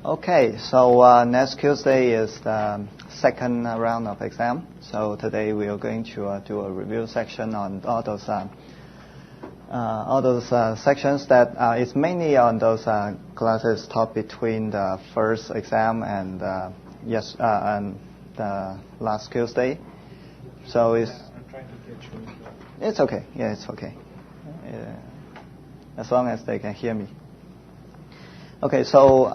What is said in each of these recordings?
Okay, so next Tuesday is the second round of exam. So today we are going to do a review section on all those sections that is mainly on those classes taught between the first exam and and the last Tuesday. So it's. I'm trying to get you. It's okay. Yeah, it's okay. As long as they can hear me. Okay, so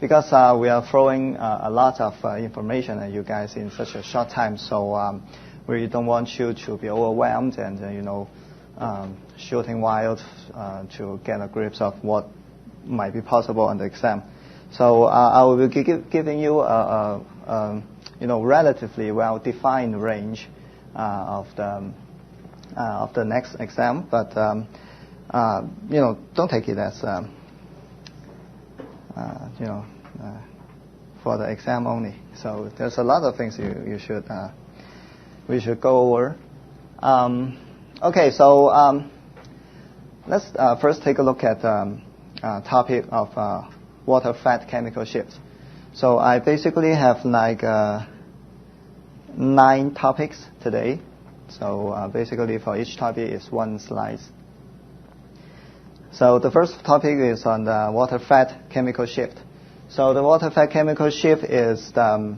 because we are throwing a lot of information at you guys in such a short time, so we don't want you to be overwhelmed and shooting wild to get a grip of what might be possible on the exam. So I will be giving you a relatively well-defined range of the next exam, but don't take it as for the exam only. So there's a lot of things we should go over. Okay, so let's first take a look at the topic of water-fat chemical shift. So I basically have like 9 topics today. So basically for each topic is 1 slide. So the first topic is on the water-fat chemical shift. So the water-fat chemical shift is the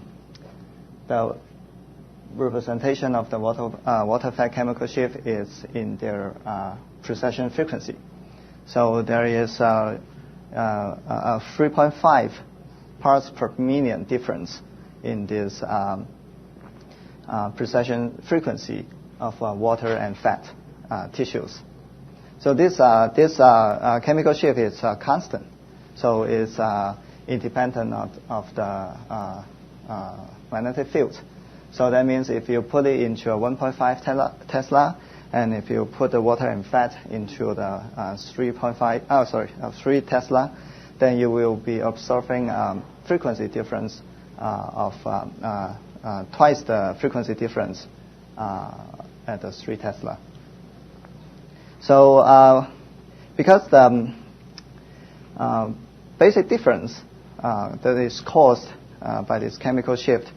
representation of the water-fat chemical shift is in their precession frequency. So there is a 3.5 parts per million difference in this precession frequency of water and fat tissues. So this chemical shift is constant, so it's independent of the magnetic field. So that means if you put it into a 1.5 Tesla, and if you put the water and fat into the 3 Tesla, then you will be observing frequency difference of twice the frequency difference at the 3 Tesla. So because the basic difference that is caused by this chemical shift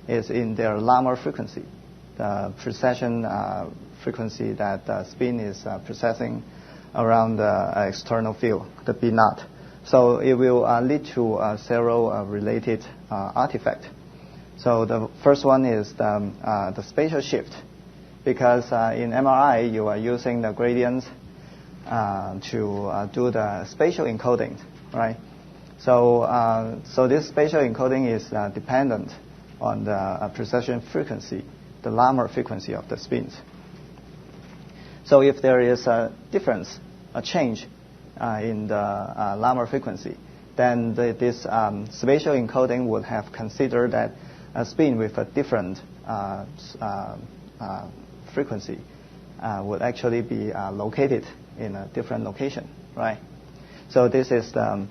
is in their Larmor frequency, the precession frequency that the spin is processing around the external field, the B naught. So it will lead to several related artifacts. So the first one is the spatial shift, because in MRI you are using the gradients to do the spatial encoding, right? So this spatial encoding is dependent on the precession frequency, the Larmor frequency of the spins. So if there is a difference, a change in the Larmor frequency, then this spatial encoding would have considered that a spin with a different frequency would actually be located in a different location, right? So this is the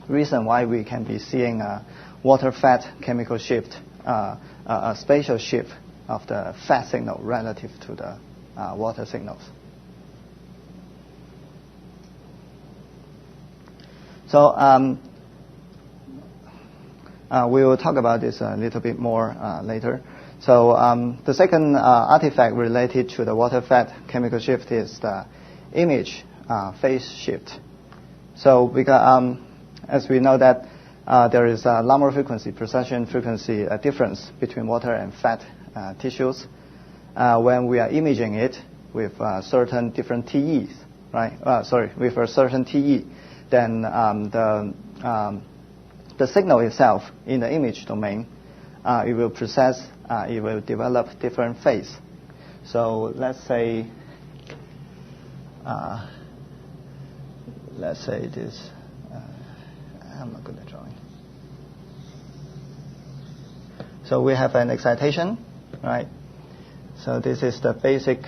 reason why we can be seeing a water-fat chemical shift, a spatial shift of the fat signal relative to the water signals. So we will talk about this a little bit more later. So the second artifact related to the water-fat chemical shift is the image phase shift. So because as we know that there is a Larmor frequency, precession frequency difference between water and fat tissues, when we are imaging it with certain different TEs, right? With a certain TE, then the signal itself in the image domain, it will process, it will develop different phase. So let's say this. I'm not good at drawing. So we have an excitation, right? So this is the basic.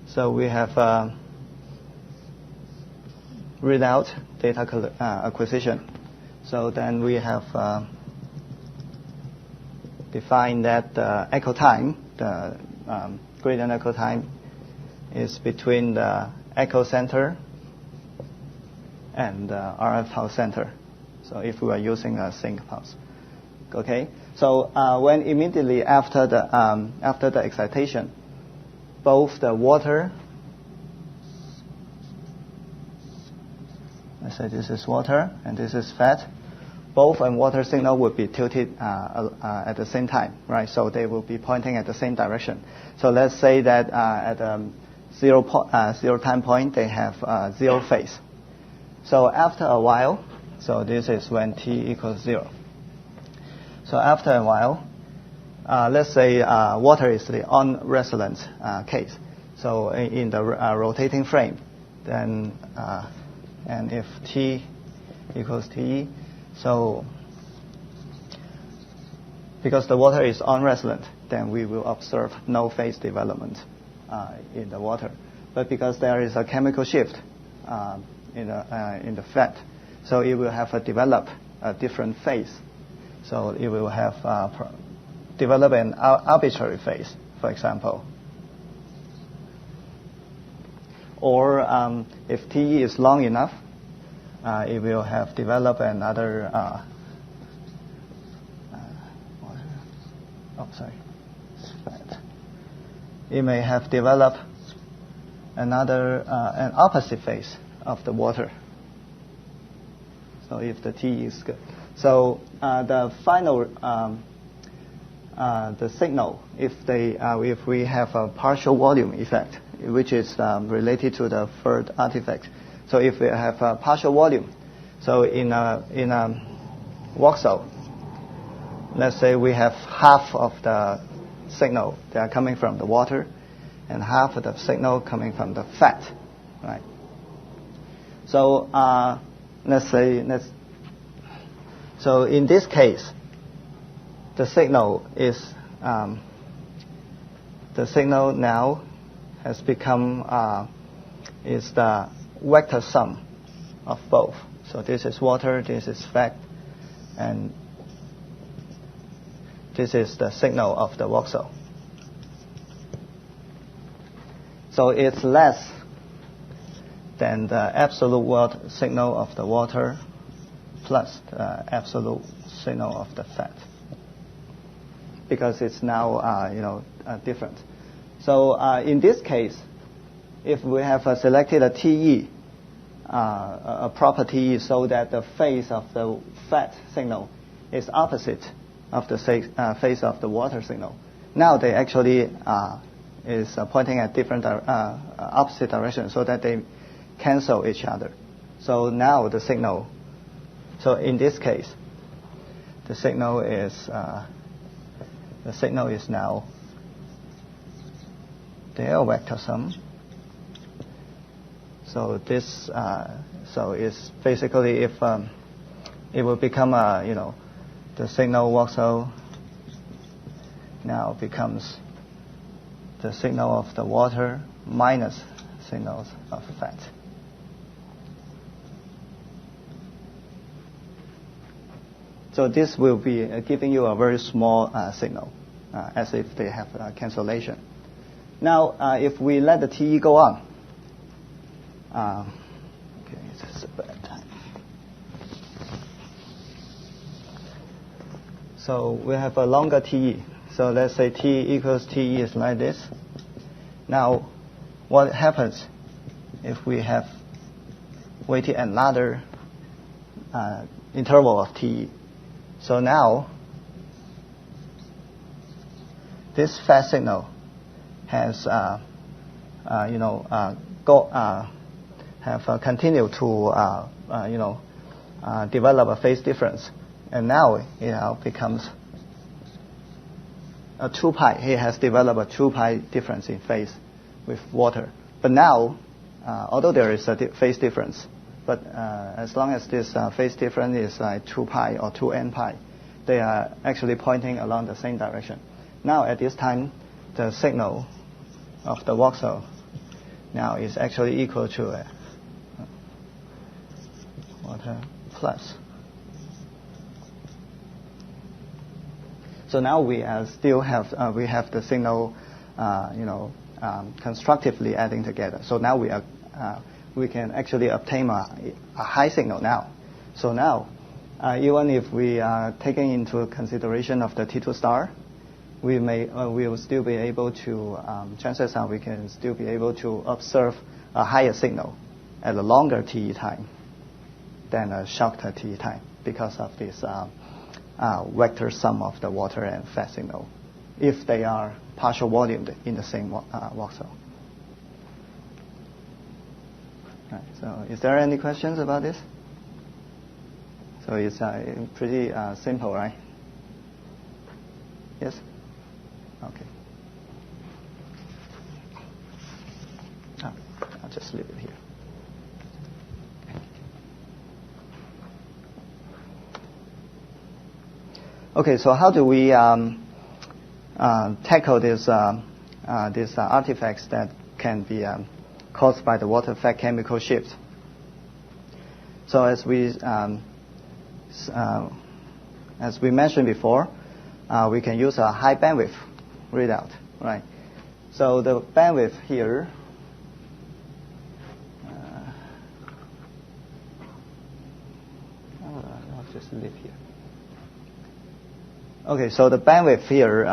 So we have readout data acquisition. So then we have defined that the echo time, the gradient echo time, is between the echo center and RF pulse center. So if we are using a sync pulse, okay. So when immediately after the excitation, both the water, let's say this is water and this is fat, both and water signal would be tilted at the same time, right? So they will be pointing at the same direction. So let's say that at zero time point they have zero phase. So after a while, so this is when t equals 0. So after a while, let's say water is the on-resonant case. So in the rotating frame, then and if t equals Te, so because the water is on-resonant, then we will observe no phase development in the water. But because there is a chemical shift in the fat, so it will have develop a different phase. So it will have develop an arbitrary phase, for example. Or if Te is long enough, it will have developed another. It may have developed another an opposite phase of the water. So if the T is good, so the final the signal, if we have a partial volume effect, which is related to the third artifact. So if we have a partial volume, so in a voxel, let's say we have half of the signal that are coming from the water, and half of the signal coming from the fat, right? So so in this case, the signal now has become is the vector sum of both. So this is water, this is fat, and this is the signal of the voxel. So it's less than the absolute signal of the water plus the absolute signal of the fat, because it's now different. So in this case, if we have selected a TE, a proper TE, so that the phase of the fat signal is opposite of the phase of the water signal, now they actually is pointing at different opposite directions, so that they cancel each other. So now the signal. So in this case, the signal is now their vector sum. So this so is basically if it will become the signal voxel now becomes the signal of the water minus signals of fat. So this will be giving you a very small signal, as if they have cancellation. Now, if we let the TE go on, okay, this is a bad time. So we have a longer TE. So let's say T equals TE is like this. Now, what happens if we have waited another interval of TE? So now, this fat signal has continued to develop a phase difference, and now it becomes a 2 pi. It has developed a 2 pi difference in phase with water. But now, although there is a phase difference, but as long as this phase difference is like 2 pi or 2n pi, they are actually pointing along the same direction. Now at this time, the signal of the voxel now is actually equal to water plus. So now we still have the signal constructively adding together. So now we we can actually obtain a high signal now. So now, even if we are taking into consideration of the T2 star, we will still be able to, chances are we can still be able to observe a higher signal at a longer TE time than a shorter TE time because of this vector sum of the water and fat signal, if they are partial volumed in the same voxel. Right, so is there any questions about this? So it's pretty simple, right? Yes? Okay. I'll just leave it here. Okay, so how do we tackle these artifacts that can be caused by the water-fat chemical shift? So as we mentioned before, we can use a high bandwidth readout, right? So the bandwidth here, I'll just leave here. Okay, so the bandwidth here,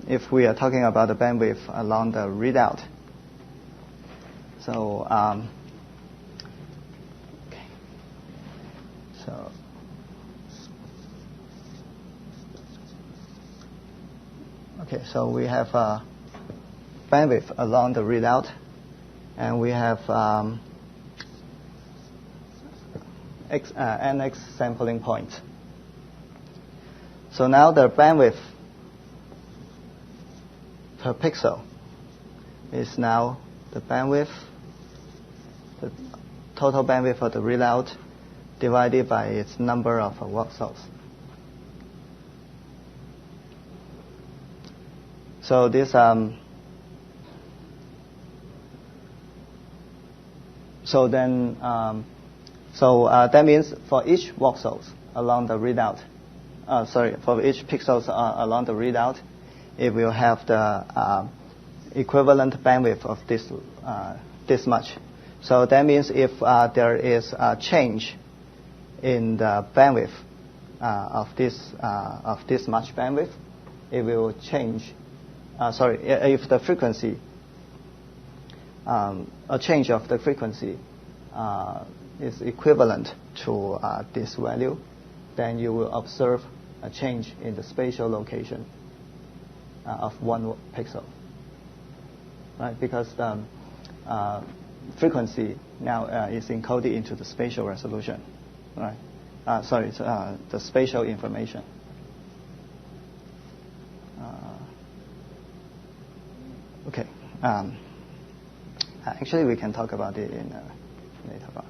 if we are talking about the bandwidth along the readout, so so we have bandwidth along the readout, and we have NX sampling point. So now the bandwidth per pixel is now the total bandwidth of the readout divided by its number of voxels. So this that means for each voxels along the readout, for each pixels along the readout, it will have the equivalent bandwidth of this much. So that means if there is a change in the bandwidth of this much bandwidth, it will change. If the frequency, a change of the frequency is equivalent to this value, then you will observe a change in the spatial location of 1 pixel, right? Because the frequency now is encoded into the spatial resolution, right? The spatial information. Okay. Actually, we can talk about it in later on.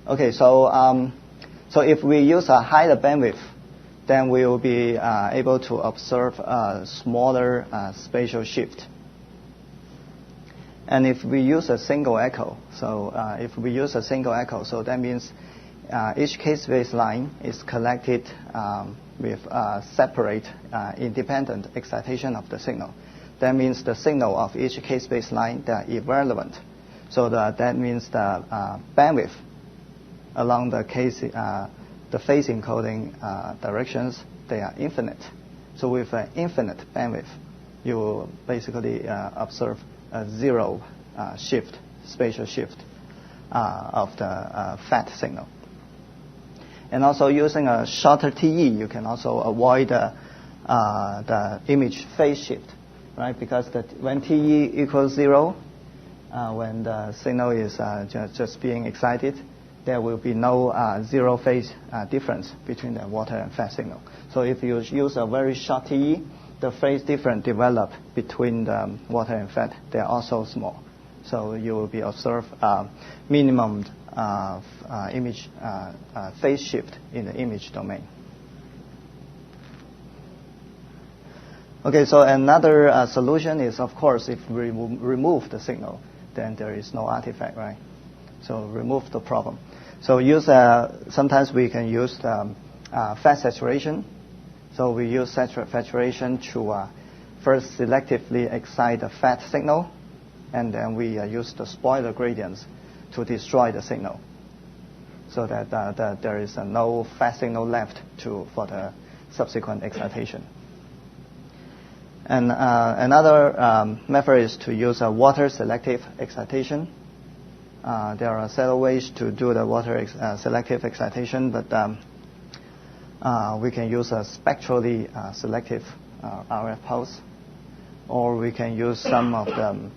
Okay, so if we use a higher bandwidth, then we will be able to observe a smaller spatial shift. And if we use a single echo, so that means each case-based line is collected with separate independent excitation of the signal. That means the signal of each case-based line, they are irrelevant. So that means the bandwidth along the phase encoding directions, they are infinite. So with an infinite bandwidth, you will basically observe a zero spatial shift of the fat signal. And also using a shorter TE, you can also avoid the image phase shift, right? Because when TE equals 0, when the signal is just being excited, there will be no zero phase difference between the water and fat signal. So if you use a very short TE, the phase difference develop between the water and fat, they are also small. So you will be observe minimum image phase shift in the image domain. Okay, so another solution is, of course, if we remove the signal, then there is no artifact, right? So remove the problem. So sometimes we can use fat saturation. So we use saturation to first selectively excite the fat signal, and then we use the spoiler gradients to destroy the signal, so that there is no fast signal left for the subsequent excitation. And another method is to use a water selective excitation. There are several ways to do the water selective excitation, but we can use a spectrally selective RF pulse, or we can use some of the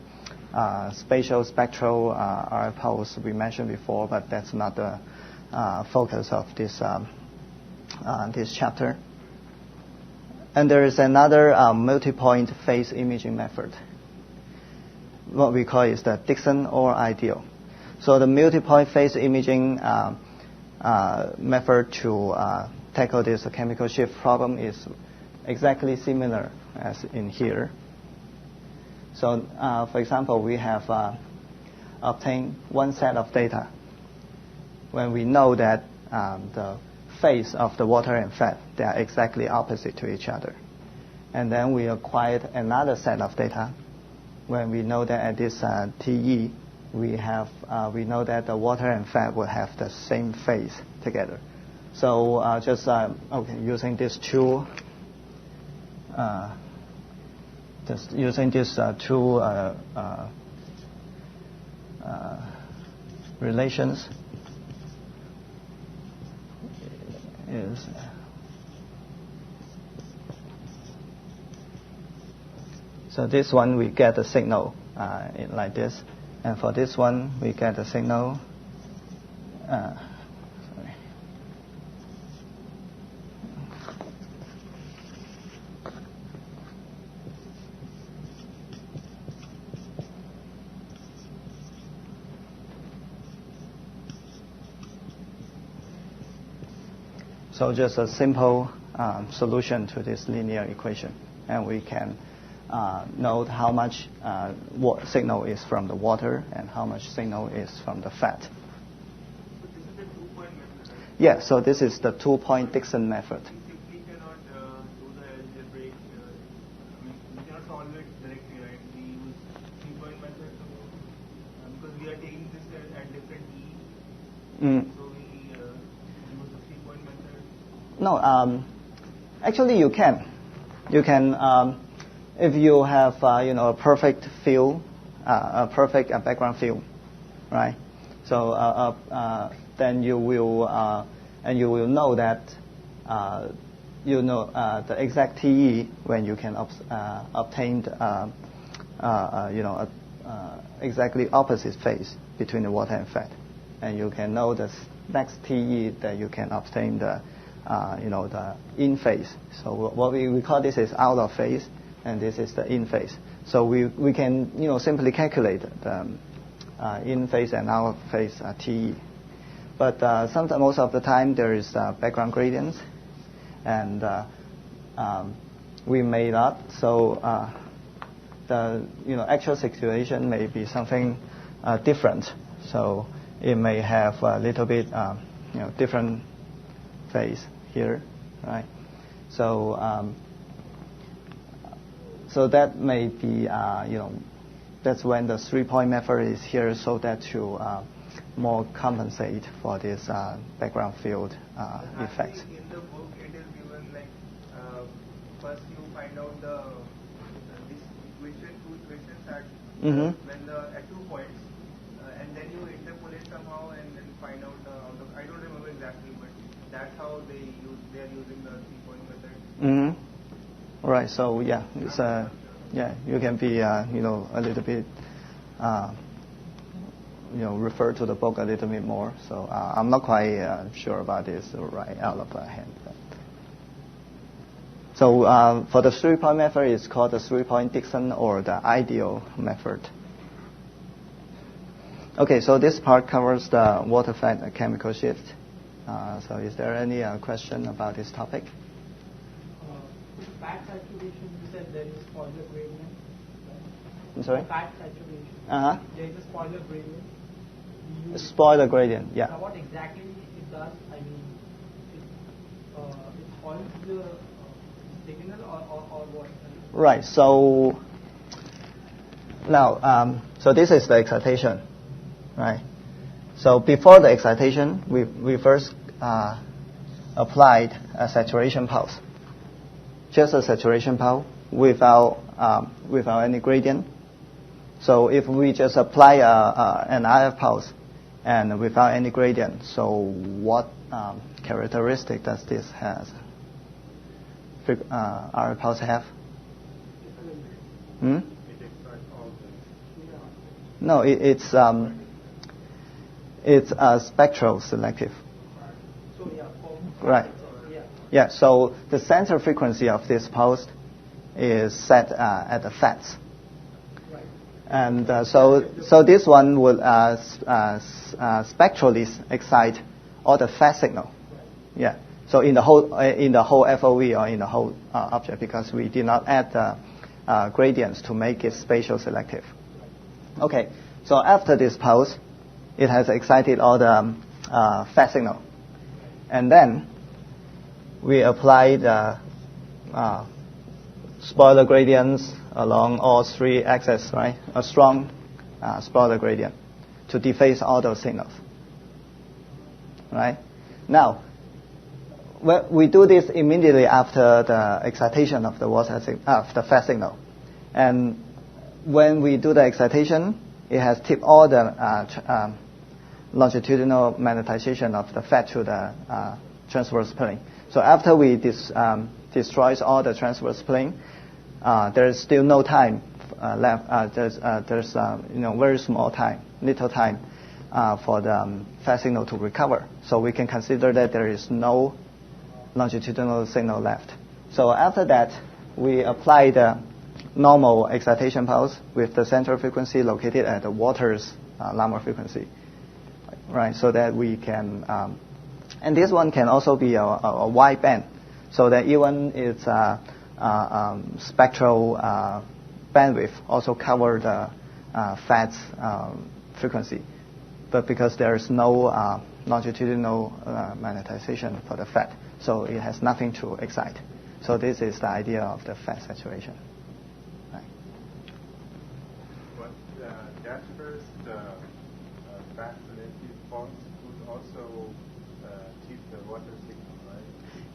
spatial spectral RF pulse we mentioned before, but that's not the focus of this chapter. And there is another multi-point phase imaging method. What we call is the Dixon or ideal. So the multi-point phase imaging method to tackle this chemical shift problem is exactly similar as in here. So, for example, we have obtained one set of data when we know that the phase of the water and fat, they are exactly opposite to each other. And then we acquired another set of data when we know that at this TE, we know that the water and fat will have the same phase together. So using these two relations is so this one we get a signal like this, and for this one we get a signal So just a simple solution to this linear equation, and we can note how much signal is from the water and how much signal is from the fat. So this is the 2-point method, right? Yeah, so this is the 2-point Dixon method. We simply cannot do the algebraic, we cannot solve it directly, right? We use 3-point method because we are taking this at different E. So we use the 3-point method. No, actually you can. You can, if you have a perfect field, a perfect background field, right? So then you will know that the exact TE when you can obtain exactly opposite phase between the water and fat, and you can know the next TE that you can obtain the in phase. So what we call this is out of phase, and this is the in phase. So we can simply calculate the in phase and out of phase TE. But most of the time there is background gradients, and we may not. So the actual situation may be something different. So it may have a little bit different phase here, right? So so that may be that's when the 3-point method is here, so that to more compensate for this background field effects. In the book, it is given like first you find out this equation, 2 equations at at 2 points, and then you interpolate somehow and then find out I don't remember exactly, but that's how they are using the 3-point method. All right. So yeah, it's you can be a little bit refer to the book a little bit more. So I'm not quite sure about this right out of my hand. So for the 3-point method, it's called the 3-point Dixon or the ideal method. Okay, so this part covers the water-fat chemical shift. So is there any question about this topic? Fat saturation, you said there is spoiler gradient. Right? I'm sorry? Fat saturation. There is a spoiler gradient. Spoiler gradient, yeah. Now what exactly it does? I mean, it spoils the signal or what? Right. So now So this is the excitation, right? So before the excitation, we first applied a saturation pulse, just a saturation pulse without any gradient. So if we just apply an RF pulse and without any gradient, so what characteristic does this has? RF pulse have? Hmm? No, it's spectral selective. So yeah, Right. Yeah. So the center frequency of this pulse is set at the FETs. Right. And so this one will spectrally excite all the FET signal. Right. Yeah. So in the whole FOV or in the whole object, because we did not add gradients to make it spatial selective. Okay. So after this pulse, it has excited all the FET signal, and then we applied spoiler gradients along all three axes, right? A strong spoiler gradient to dephase all those signals, right? Now, we do this immediately after the excitation of the FET signal, and when we do the excitation, it has tipped all the longitudinal magnetization of the FET to the transverse plane. So after we destroys all the transverse plane, there is still no time left. There's very small time, little time for the FET signal to recover. So we can consider that there is no longitudinal signal left. So after that, we apply the normal excitation pulse with the center frequency located at the water's Lambda frequency, right? So that we can, and this one can also be a wide band, so that even its spectral bandwidth also cover the FET's frequency, but because there is no longitudinal magnetization for the FET, so it has nothing to excite. So this is the idea of the FET saturation. That first FET selective pulse would also keep the water signal, right?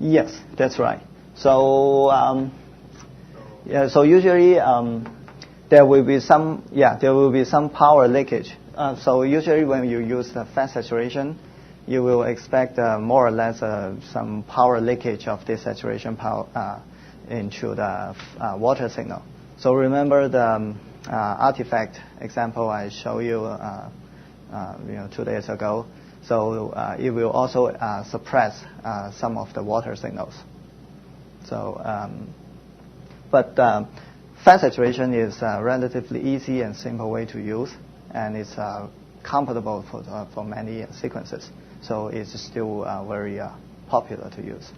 Yes, that's right. So so usually there will be some power leakage. So usually when you use the FET saturation, you will expect more or less some power leakage of this saturation power into the water signal. So remember the artifact example I showed you 2 days ago. So it will also suppress some of the water signals. So, but FET saturation is a relatively easy and simple way to use, and it's compatible for many sequences. So it's still very popular to use.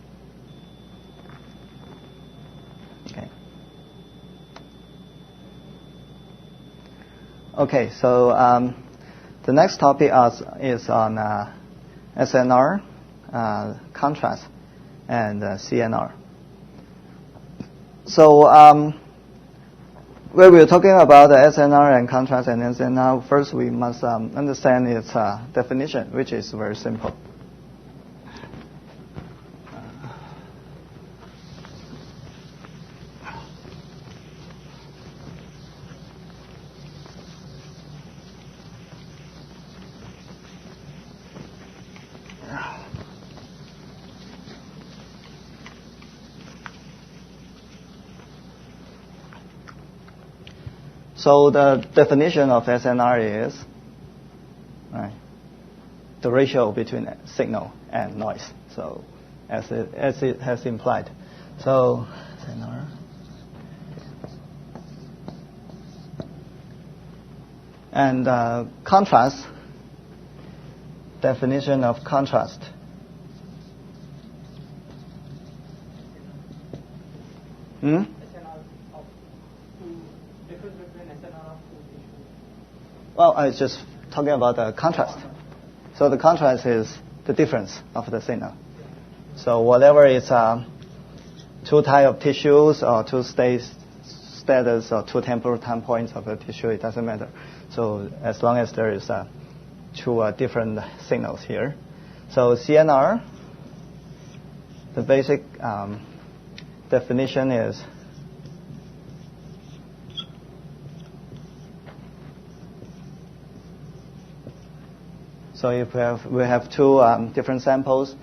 Okay. Okay, so the next topic is on SNR, contrast, and CNR. So when we're talking about the SNR and contrast and SNR, first we must understand its definition, which is very simple. So the definition of SNR is the ratio between signal and noise. So as it has implied. So SNR. And contrast, definition of contrast. Well, I was just talking about the contrast. So the contrast is the difference of the signal. So whatever is two type of tissues or two states status or two temporal time points of the tissue, it doesn't matter. So as long as there is two different signals here. So CNR, the basic definition is so if we have two different samples,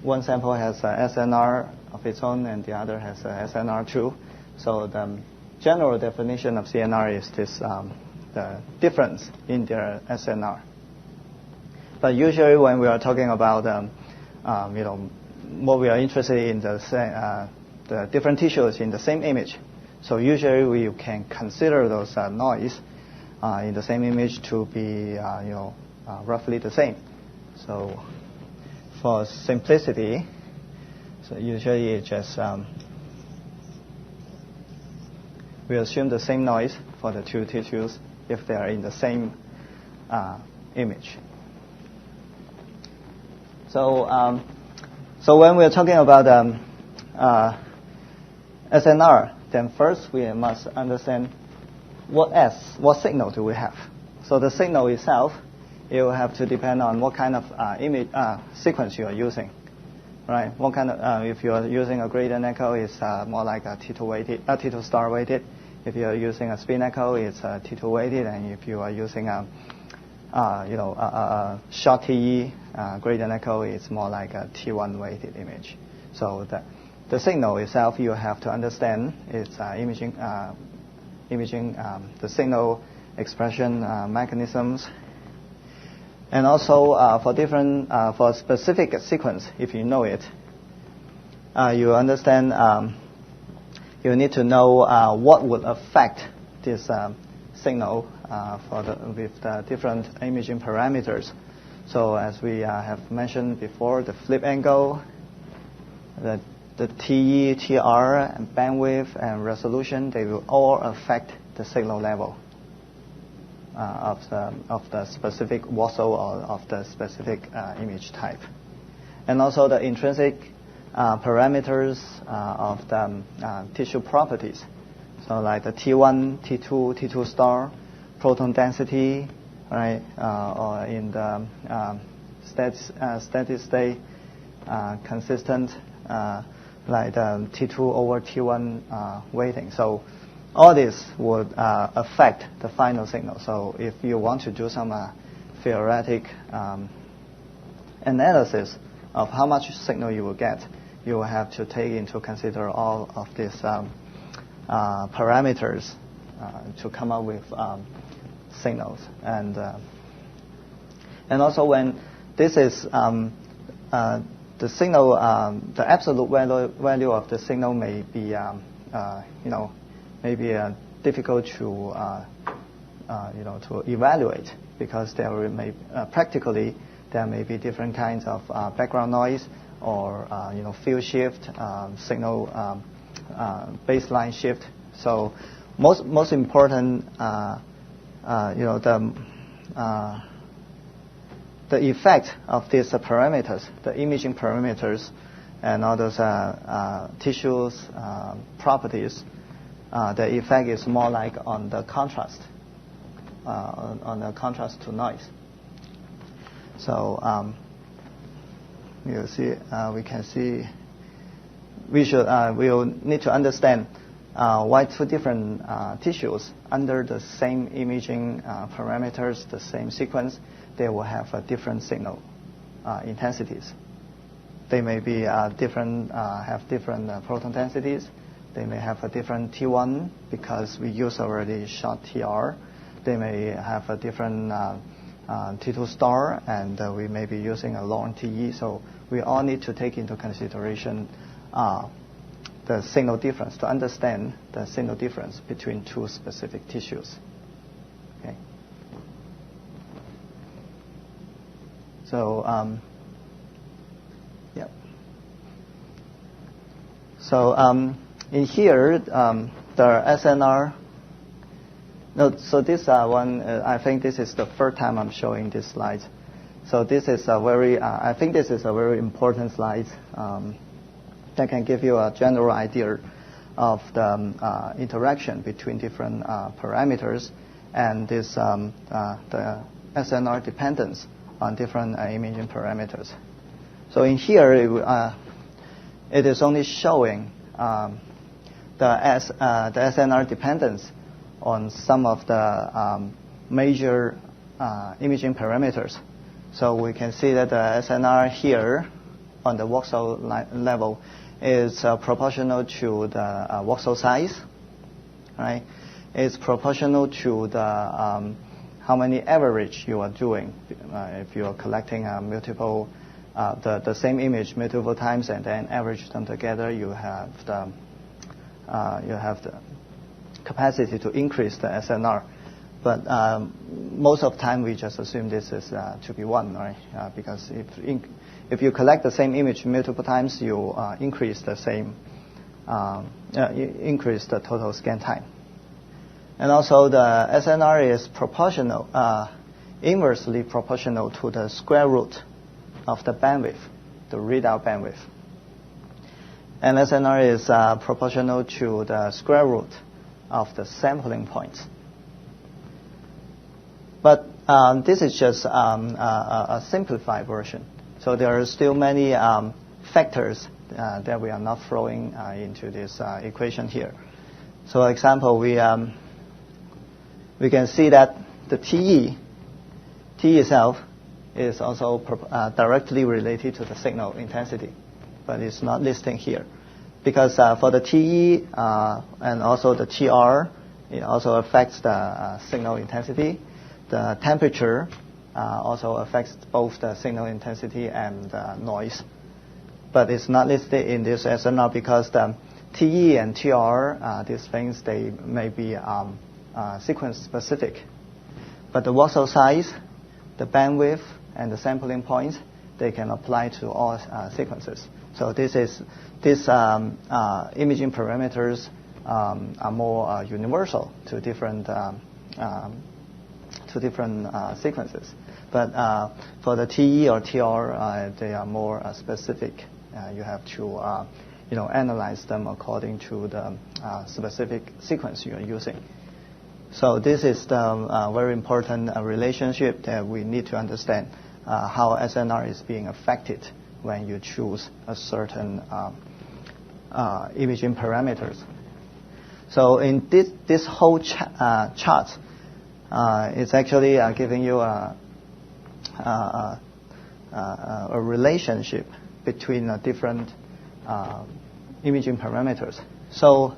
one sample has SNR of its own and the other has SNR2. So the general definition of CNR is this the difference in their SNR. But usually when we are talking about what we are interested in the different tissues in the same image. So usually we can consider those noise in the same image to be roughly the same. So for simplicity, so usually it just we assume the same noise for the two tissues if they are in the same image. So so when we are talking about SNR, then first we must understand what signal do we have. So the signal itself, it will have to depend on what kind of image sequence you are using, right? What kind of if you are using a gradient echo, it's more like a T2 weighted, T2 star weighted. If you are using a spin echo, it's T2 weighted, and if you are using a short TE gradient echo, it's more like a T1 weighted image. So the signal itself, you have to understand its imaging the signal expression mechanisms. And also for different for specific sequence, if you know it, you understand. You need to know what would affect this signal with the different imaging parameters. So as we have mentioned before, the flip angle, the TE, TR, and bandwidth and resolution, they will all affect the signal level of the specific wassel or of the specific image type. And also the intrinsic parameters of the tissue properties. So like the T1, T2, T2 star, proton density, right, or in the steady state consistent, like the T2 over T1 weighting. So all this would affect the final signal. So if you want to do some theoretic analysis of how much signal you will get, you will have to take into consider all of these parameters to come up with signals. And also when this is the signal, the absolute value of the signal may be difficult to to evaluate, because practically there may be different kinds of background noise or field shift, signal baseline shift. So most important, the effect of these parameters, the imaging parameters, and all those tissues properties, the effect is more like on the contrast, on the contrast to noise. So you see, we can see. We'll need to understand why two different tissues under the same imaging parameters, the same sequence, they will have a different signal intensities. They may be have different proton densities. They may have a different T1 because we use already short TR. They may have a different T2 star, and we may be using a long TE. So we all need to take into consideration the signal difference to understand the signal difference between two specific tissues. Okay. So yeah. So in here, the SNR. No, so this one, I think this is the third time I'm showing this slide. So this is a very, I think this is a very important slide that can give you a general idea of the interaction between different parameters, and this the SNR dependence on different imaging parameters. So in here, it is only showing the SNR dependence on some of the major imaging parameters. So we can see that the SNR here on the voxel level is proportional to the voxel size, right? It's proportional to the how many average you are doing. If you are collecting multiple the same image multiple times and then average them together, you have the capacity to increase the SNR. But most of the time we just assume this is to be 1, right? Because if you collect the same image multiple times, you increase the total scan time. And also the SNR is proportional, inversely proportional to the square root of the bandwidth, the readout bandwidth. And SNR is proportional to the square root of the sampling points. But this is just a simplified version. So there are still many factors that we are not throwing into this equation here. So, for example, we can see that the T itself is also directly related to the signal intensity, but it's not listed here. Because for the TE and also the TR, it also affects the signal intensity. The temperature also affects both the signal intensity and the noise. But it's not listed in this SNR because the TE and TR, these things, they may be sequence specific. But the voxel size, the bandwidth, and the sampling points, they can apply to all sequences. So these imaging parameters are more universal to different sequences. But for the TE or TR, they are more specific. You have to analyze them according to the specific sequence you are using. So this is the very important relationship that we need to understand how SNR is being affected when you choose a certain imaging parameters. So in this whole chart, it's actually giving you a relationship between different imaging parameters. So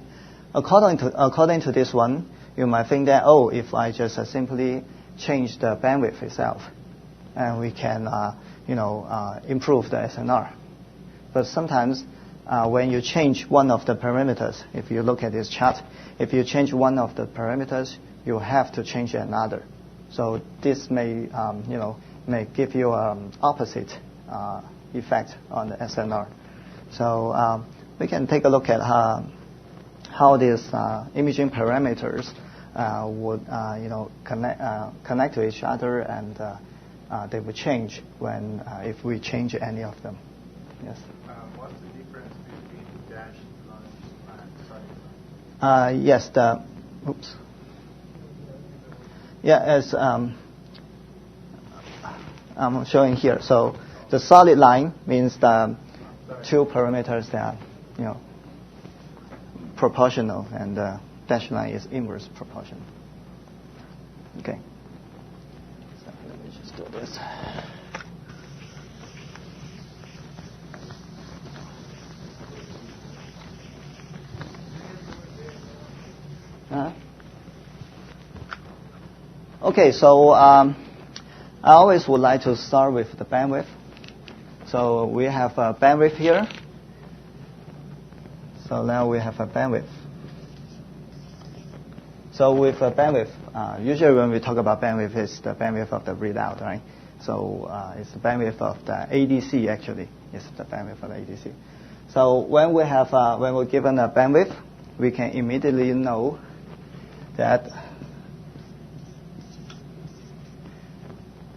according to this one, you might think that, if I just simply change the bandwidth itself, and we can improve the SNR. But sometimes when you change one of the parameters, if you look at this chart, if you change one of the parameters, you have to change another. So this may give you opposite effect on the SNR. So we can take a look at how these imaging parameters would connect to each other, and they would change when if we change any of them. Yes. What's the difference between dashed lines and solid lines? Yes. As I'm showing here. So the solid line means the two parameters that are proportional, and the dashed line is inverse proportional. Okay. So let me just do this. Okay, so I always would like to start with the bandwidth. So we have a bandwidth here. So now we have a bandwidth. So with a bandwidth, usually when we talk about bandwidth, it's the bandwidth of the readout, right? So it's the bandwidth of the ADC, actually. It's the bandwidth of the ADC. So when we're given a bandwidth, we can immediately know that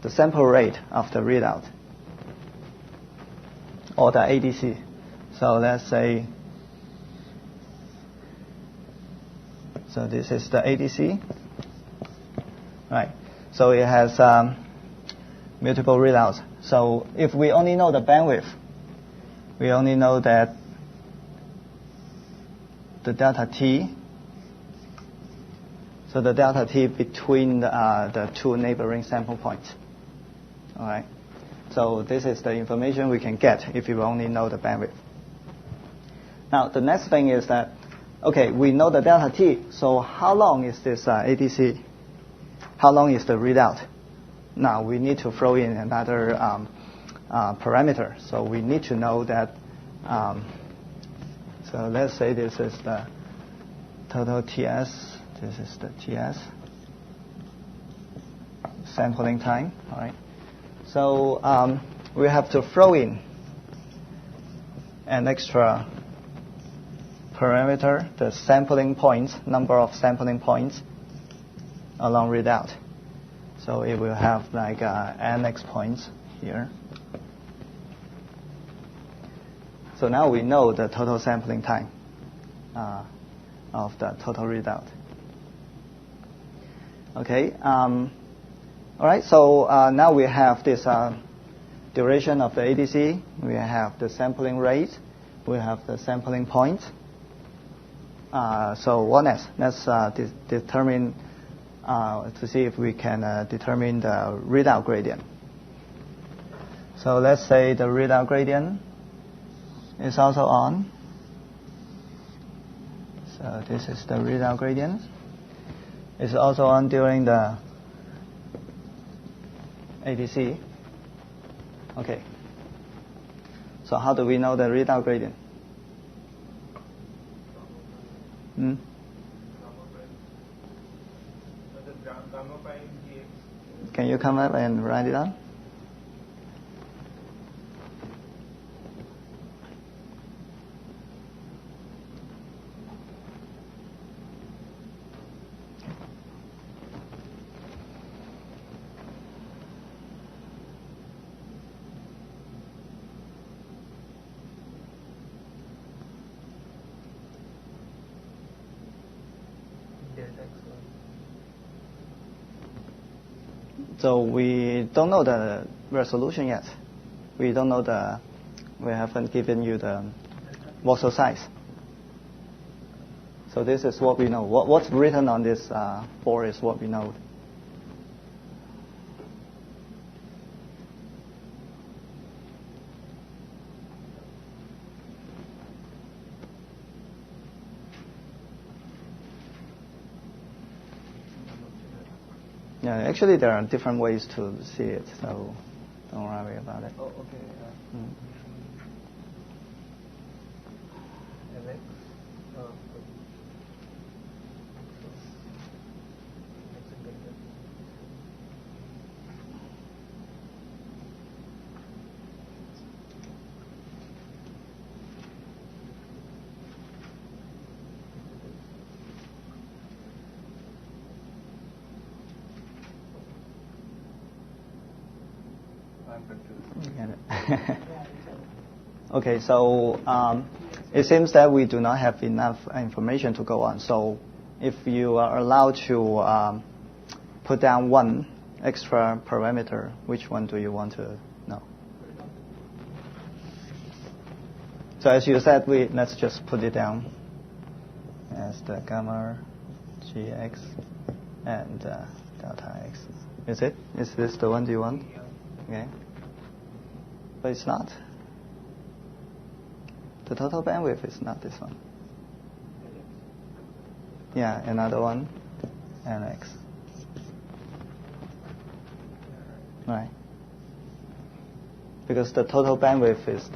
the sample rate of the readout, or the ADC. So let's say So this is the ADC. Right. So it has multiple readouts. So if we only know the bandwidth, we only know that the delta t, so the delta t between the two neighboring sample points. All right. So this is the information we can get if you only know the bandwidth. Now the next thing is that, okay, we know the delta t. So how long is this ADC? How long is the readout? Now we need to throw in another parameter. So we need to know that. So let's say this is the total TS. This is the TS. Sampling time. All right. So we have to throw in an extra parameter, the sampling points, number of sampling points along readout. So it will have like nx points here. So now we know the total sampling time of the total readout. Okay. All right. So now we have this duration of the ADC. We have the sampling rate. We have the sampling point. So what next? Let's determine to see if we can determine the readout gradient. So let's say the readout gradient is also on. So this is the readout gradient. It's also on during the ADC. Okay. So how do we know the readout gradient? Can you come up and write it down? So we don't know the resolution yet. We don't know we haven't given you the voxel size. So this is what we know. What's written on this board is what we know. Yeah, actually there are different ways to see it, so don't worry about it. Oh, okay. Alex, Okay, so it seems that we do not have enough information to go on. So if you are allowed to put down one extra parameter, which one do you want to know? So as you said, let's just put it down as the gamma gx and delta x. Is it? Is this the one you want? Okay. But it's not. The total bandwidth is not this one. Yeah, another one, nx. Right. Because the total bandwidth is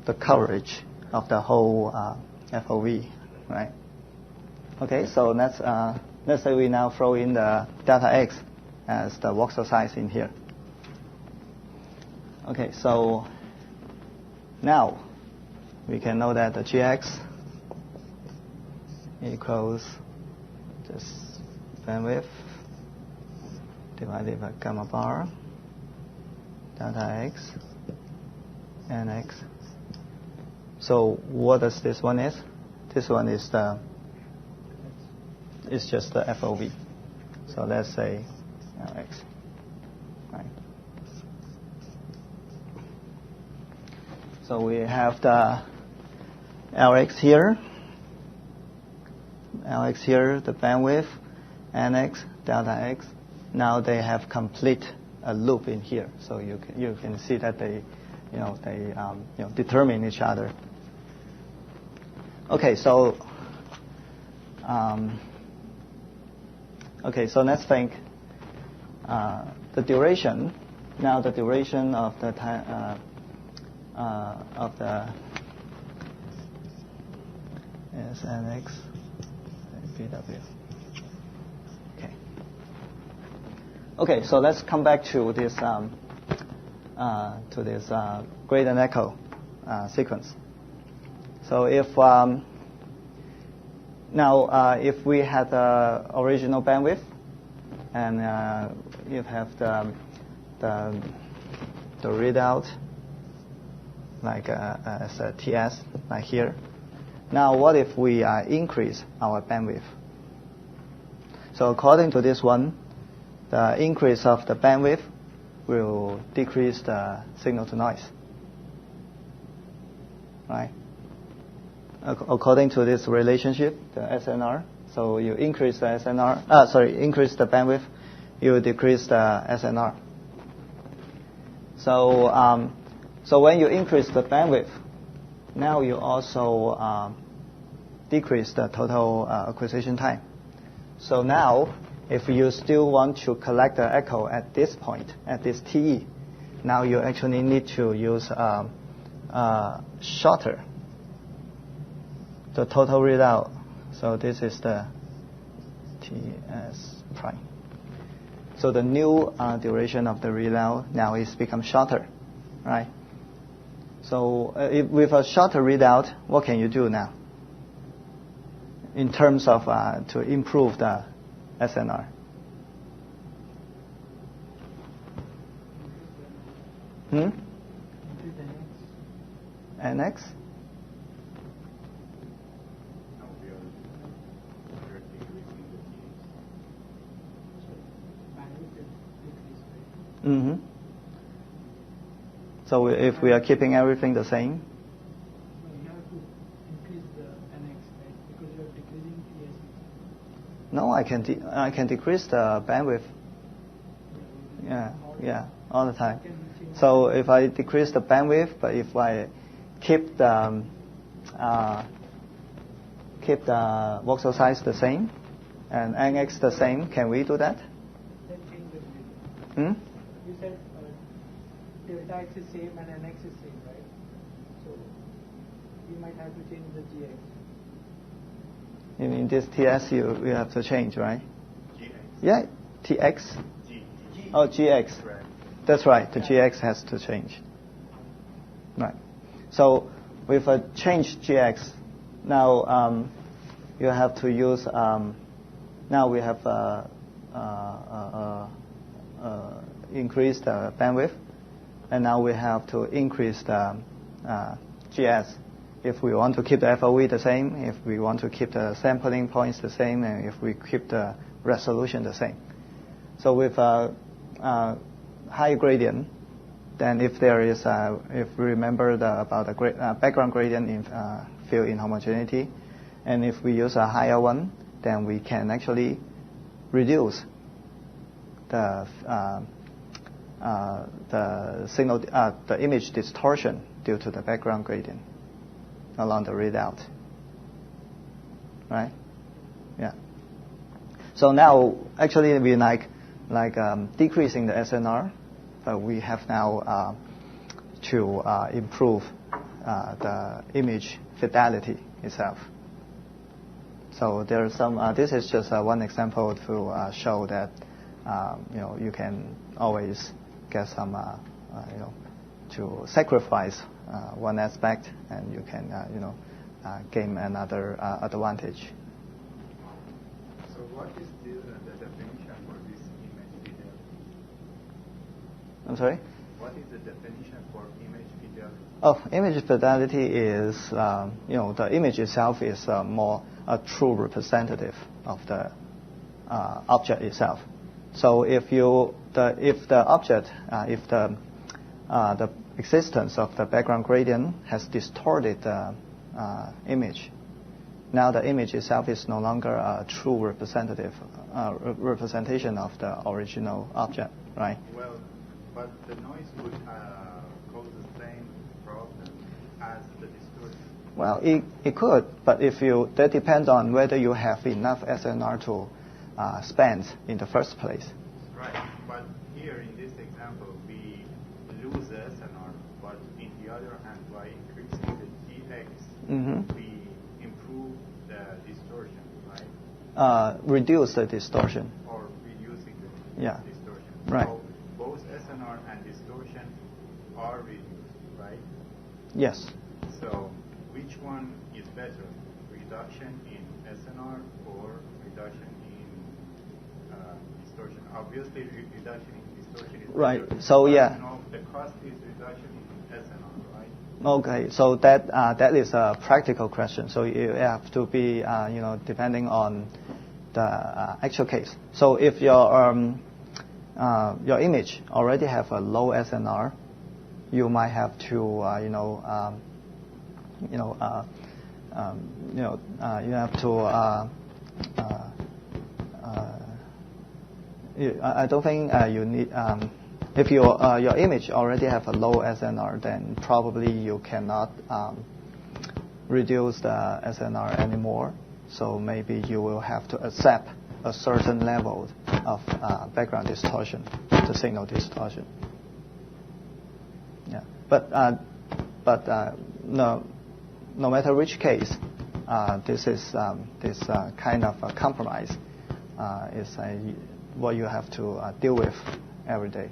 the coverage of the whole FOV, right? Okay, so let's say we now throw in the delta x as the voxel size in here. Okay, so now we can know that the gx equals just bandwidth divided by gamma bar delta x nx. So what does this one is? This one is the is just the FOV. So let's say LX. Right. So we have the LX here, the bandwidth, NX, delta X. Now they have complete a loop in here, so you can see that they determine each other. Okay, so let's think the duration. Now the duration of the time of the SNX BW. Okay, so let's come back to this gradient echo sequence. So if if we had the original bandwidth, and you have the readout like as a TS like here. Now what if we increase our bandwidth? So according to this one, the increase of the bandwidth will decrease the signal to noise. Right? According to this relationship, the SNR, so you increase the increase the bandwidth, you decrease the SNR. So when you increase the bandwidth, now you also decrease the total acquisition time. So now, if you still want to collect the echo at this point, at this TE, now you actually need to use shorter the total readout. So this is the TS prime. So the new duration of the readout now is become shorter, right? So with a shorter readout, what can you do now in terms of to improve the SNR? NX? Mm-hmm. So if we are keeping everything the same? No, you have to increase the NX, right? Because you are decreasing TS. No, I can decrease the bandwidth. Yeah, all the time. So if I decrease the bandwidth, but if I keep the voxel size the same and NX the same, can we do that? Then change the value. You said delta X is same and NX is same, right? So you might have to change the GX. You mean this TS you have to change, right? GX. Yeah, TX. G. Oh, GX. Right. That's right. The GX has to change. Right. So with a changed GX, now you have to use. Now we have increase the bandwidth, and now we have to increase the GS. If we want to keep the FOV the same, if we want to keep the sampling points the same, and if we keep the resolution the same. So with a high gradient, then if there is, if we remember about the background gradient in field inhomogeneity, and if we use a higher one, then we can actually reduce the signal, the image distortion due to the background gradient along the readout. Right? Yeah. So now, actually, we like decreasing the SNR, but we have now to improve the image fidelity itself. So there are some. This is just one example to show that you can always get some to sacrifice one aspect, and you can gain another advantage. So what is the definition for this image fidelity? I'm sorry? What is the definition for image fidelity? Oh, image fidelity is the image itself is more a true representative of the object itself. So if the existence of the background gradient has distorted the image, now the image itself is no longer a true representation of the original object, right? Well, but the noise would cause the same problem as the distortion. Well, it could, but that depends on whether you have enough SNR to spend in the first place. Right, but here in this example, we lose the SNR, but in the other hand, by increasing the TX, we improve the distortion, right? Reduce the distortion. Or reducing the distortion. Right. So both SNR and distortion are reduced, right? Yes. So which one is better, reduction in SNR or reduction in distortion? Obviously, reduction in distortion is right. better. So but, yeah. No, the cost is reduction in SNR, right? Okay. So that is a practical question. So you have to be depending on the actual case. So if your image already have a low SNR, you might have to you have to. I don't think you need. If your image already have a low SNR, then probably you cannot reduce the SNR anymore. So maybe you will have to accept a certain level of background distortion, the signal distortion. Yeah, but no matter which case, this kind of a compromise is what you have to deal with every day.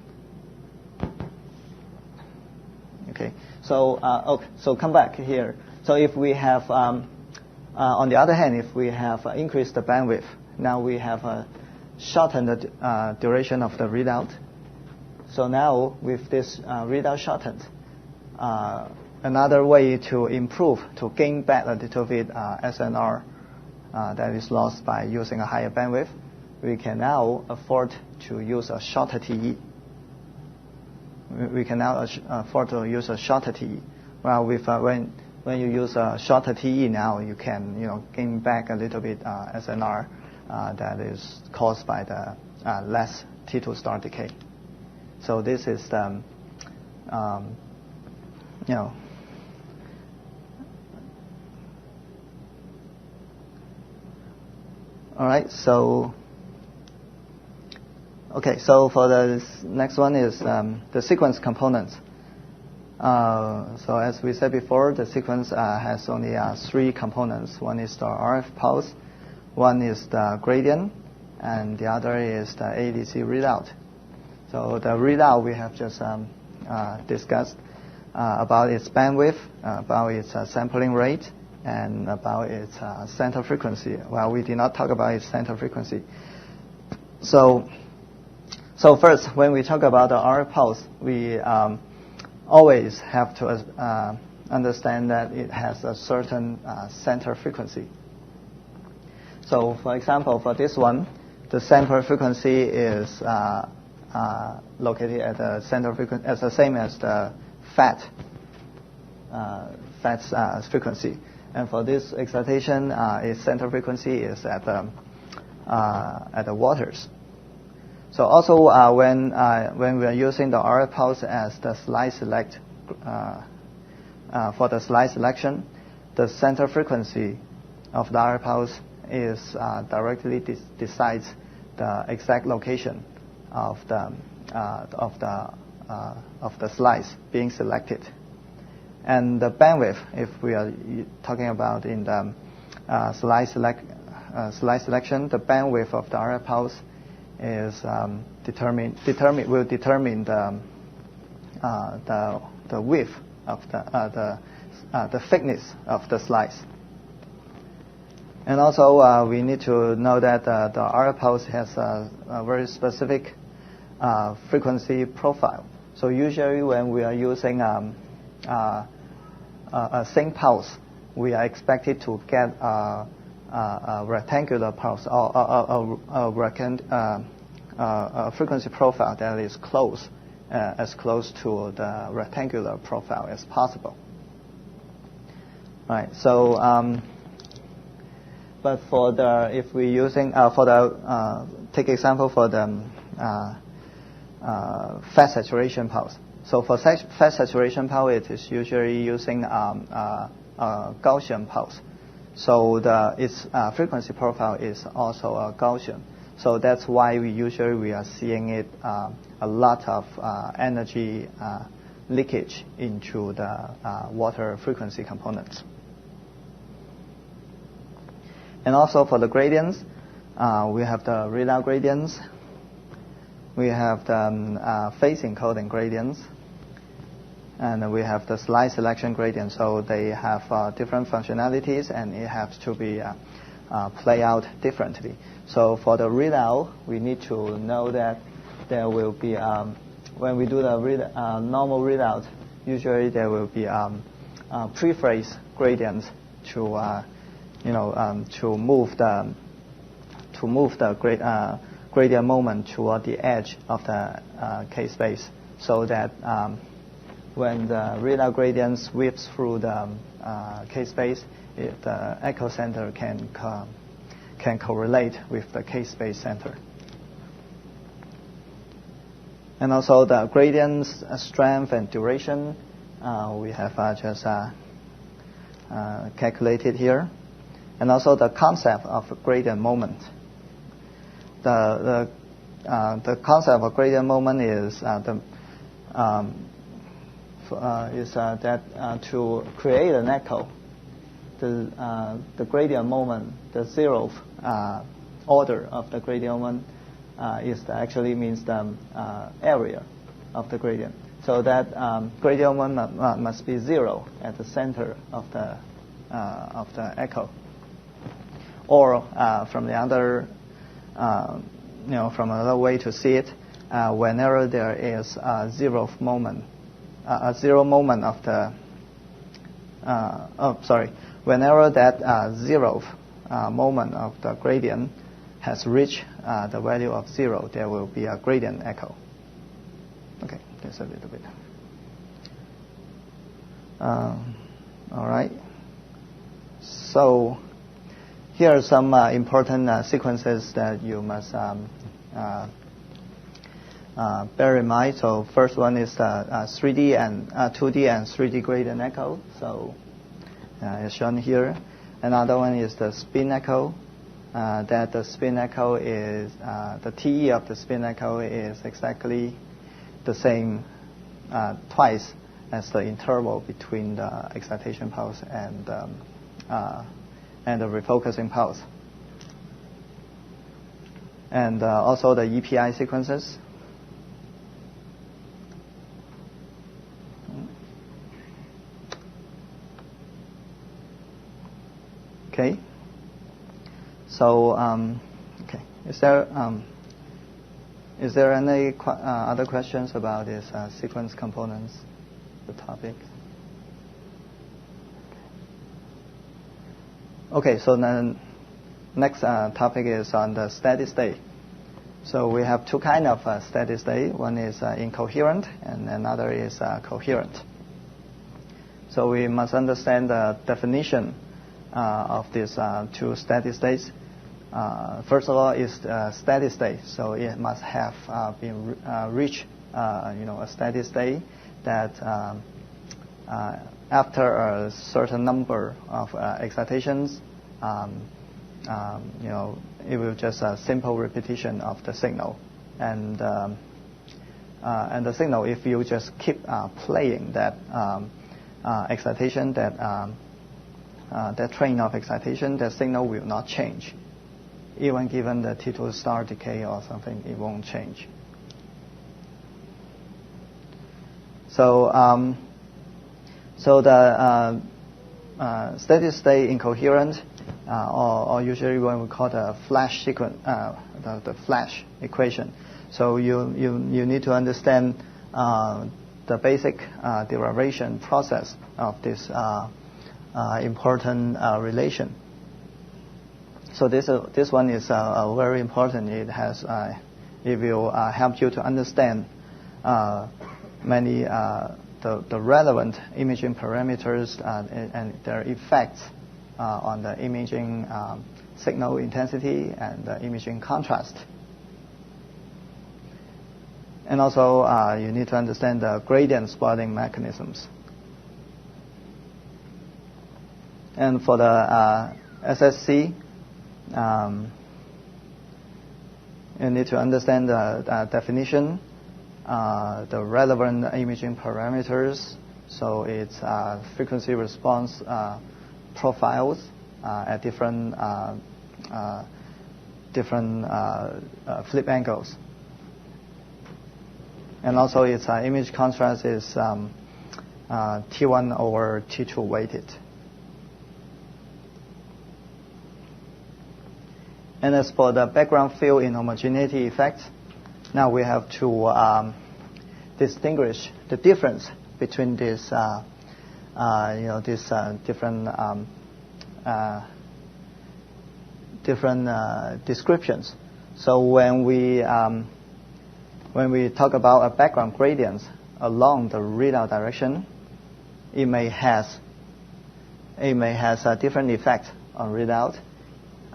Okay, so come back here. So if we have, on the other hand, if we have increased the bandwidth, now we have shortened the duration of the readout. So now with this readout shortened, another way to improve, to gain back a little bit SNR that is lost by using a higher bandwidth, we can now afford to use a shorter TE. We can now afford to use a shorter TE. Well, with when you use a shorter TE now, you can gain back a little bit SNR that is caused by the less T2 star decay. So this is the all right. So okay. So for the next one is the sequence components. So as we said before, the sequence has only 3 components. One is the RF pulse, one is the gradient, and the other is the ADC readout. So the readout we have just discussed about its bandwidth, about its sampling rate, and about its center frequency. Well, we did not talk about its center frequency. So first, when we talk about the RF pulse, we always have to understand that it has a certain center frequency. So, for example, for this one, the center frequency is located at the center frequency as the same as the FAT's frequency. And for this excitation, its center frequency is at the waters. So also when we are using the RF pulse as the slide select for the slide selection, the center frequency of the RF pulse is directly decides the exact location of the slice being selected. And the bandwidth, if we are talking about in the slide selection, the bandwidth of the RF pulse is will determine the width of the thickness of the slice. And also we need to know that the RF pulse has a very specific frequency profile. So usually when we are using a sync pulse, we are expected to get a rectangular pulse or a frequency profile that is close, as close to the rectangular profile as possible. Right. So, but for the if we're using take example for the fast saturation pulse. So for fast saturation pulse, it is usually using Gaussian pulse. So its frequency profile is also a Gaussian. So that's why we are seeing it a lot of energy leakage into the water frequency components. And also for the gradients, we have the readout gradients. We have the phase encoding gradients. And we have the slide selection gradient. So they have different functionalities, and it has to be play out differently. So for the readout, we need to know that there will be, when we do the normal readout, usually there will be pre-phase gradients to move the gradient moment toward the edge of the K-space, so that when the readout gradient sweeps through the K-space, the echo center can correlate with the K-space center. And also the gradients strength and duration, we have just calculated here. And also the concept of gradient moment. The concept of gradient moment is that to create an echo, the gradient moment, the zeroth order of the gradient moment actually means the area of the gradient. So that gradient moment must be 0 at the center of the echo. Or from the other, from another way to see it, whenever there is a zero moment of the, whenever that zeroth moment of the gradient has reached the value of 0, there will be a gradient echo. Okay, just a little bit. All right. So here are some important sequences that you must bear in mind. So first one is the 3D and 2D and 3D gradient echo. So as shown here. Another one is the spin echo. That the spin echo is the TE of the spin echo is exactly the same twice as the interval between the excitation pulse and the refocusing pulse. And also the EPI sequences. Okay. So, okay. Is there any other questions about this sequence components, the topic? Okay. So then, next topic is on the steady state. So we have two kinds of steady state. One is incoherent, and another is coherent. So we must understand the definition of these two steady states. First of all, is steady state. So it must have been reached, a steady state that after a certain number of excitations, it will just a simple repetition of the signal, and the signal, if you just keep playing that excitation, that train of excitation, the signal will not change. Even given the T2 star decay or something, it won't change. So, the steady state incoherent, or usually when we call the flash sequence, the flash equation. So you need to understand the basic derivation process of this important relation. So this one is very important. It will help you to understand many the relevant imaging parameters and their effects on the imaging signal intensity and the imaging contrast. And also, you need to understand the gradient spotting mechanisms. And for the SSC, you need to understand the definition, the relevant imaging parameters. So it's frequency response profiles at different flip angles. And also its image contrast is T1 over T2 weighted. And as for the background field inhomogeneity effect, now we have to distinguish the difference between these, different descriptions. So when we talk about a background gradient along the readout direction, it may has a different effect on readout.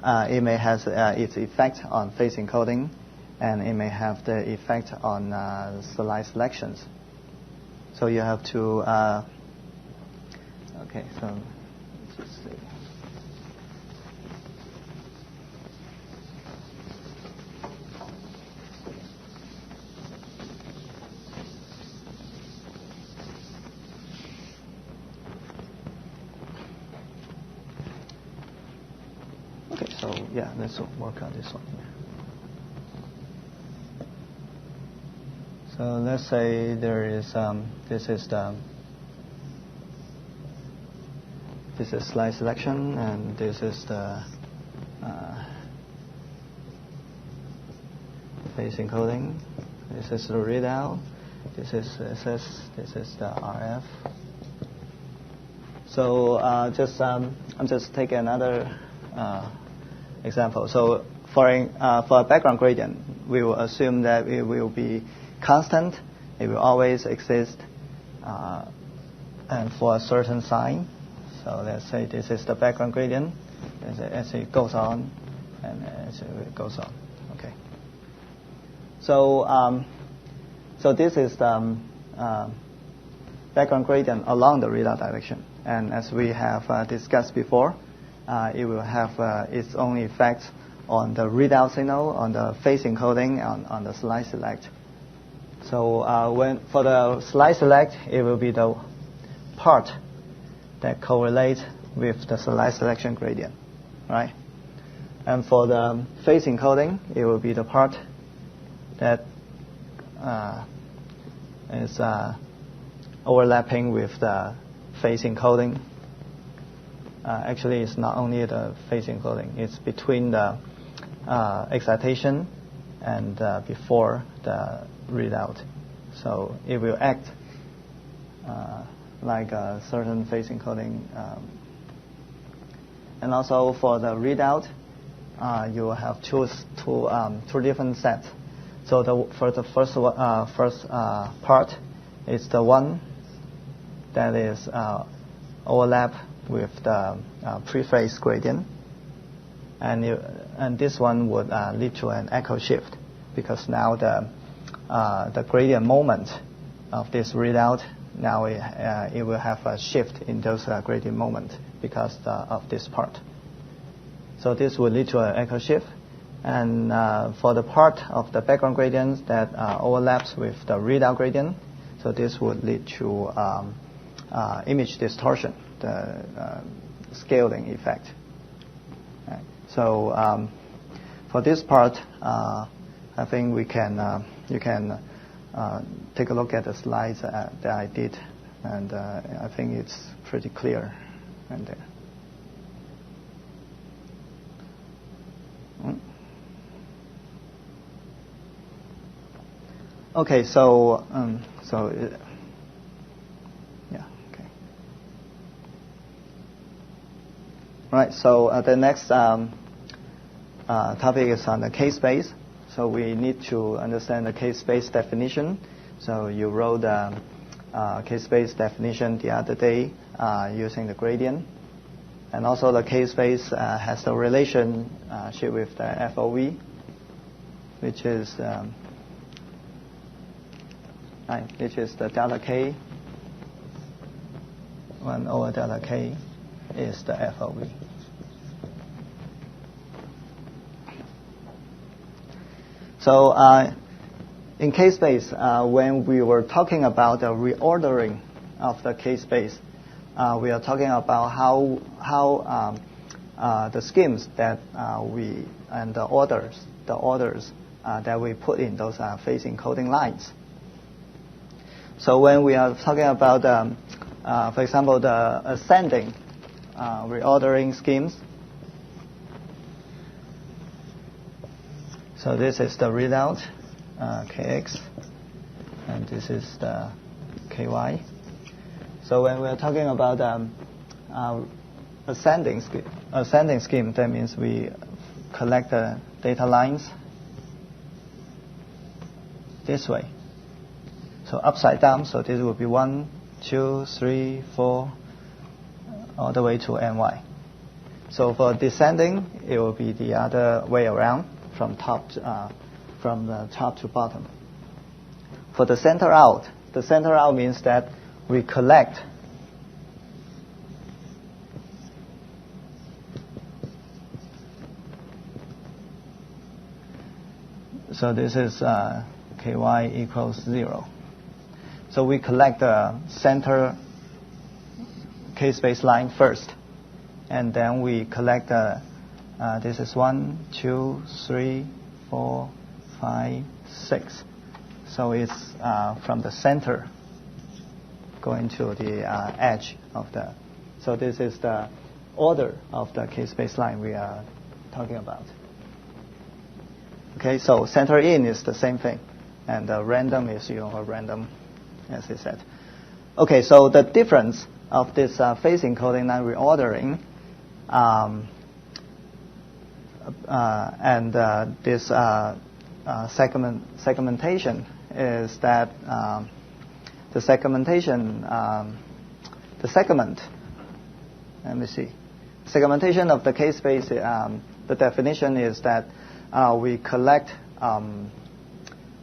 It may have its effect on phase encoding, and it may have the effect on slide selections. So you have to. Okay, so let's just see. Okay, so yeah, let's work on this one here. So let's say there is this is slide selection, and this is the phase encoding. This is the readout. This is SS. This is the RF. So I'm just taking another example. So for a background gradient, we will assume that it will be constant. It will always exist, and for a certain sign. So let's say this is the background gradient as it goes on, and as it goes on. Okay. So this is the background gradient along the readout direction, and as we have discussed before, it will have its own effect on the readout signal, on the phase encoding, on the slide select. So when for the slide select, it will be the part that correlates with the slide selection gradient, right? And for the phase encoding, it will be the part that is overlapping with the phase encoding. Actually, it's not only the phase encoding; it's between the excitation and before the readout. So it will act like a certain phase encoding. And also for the readout, you will have two different sets. So for the first part, it's the one that is overlap with the pre-phase gradient, and this one would lead to an echo shift, because now the gradient moment of this readout, now it will have a shift in those gradient moment because of this part. So this will lead to an echo shift, and for the part of the background gradient that overlaps with the readout gradient, so this would lead to image distortion, the scaling effect. Right. So for this part, I think you can take a look at the slides that I did, and I think it's pretty clear right there. Okay, so yeah, okay. Right. So the next topic is on the K-space. So we need to understand the K-space definition. So you wrote the K-space definition the other day using the gradient. And also the K-space has a relationship with the FOV, which is the delta K. 1 over delta K is the FOV. So in K-space, when we were talking about the reordering of the K-space, we are talking about how the schemes that and the orders that we put in those phase encoding lines. So when we are talking about, for example, the ascending reordering schemes, so this is the readout, Kx, and this is the Ky. So when we are talking about ascending scheme, that means we collect the data lines this way. So upside down, so this will be 1, 2, 3, 4, all the way to ny. So for descending, it will be the other way around, from the top to bottom. For the center out means that we collect so this is Ky equals 0. So we collect the center K-space line first, and then we collect the this is 1, 2, 3, 4, 5, 6. So it's from the center going to the edge of the. So this is the order of the K-space line we are talking about. Okay, so center in is the same thing, and random is random, as I said. Okay, so the difference of this phase encoding line reordering and this segmentation is that the segment. Let me see. Segmentation of the K-space. The definition is that we collect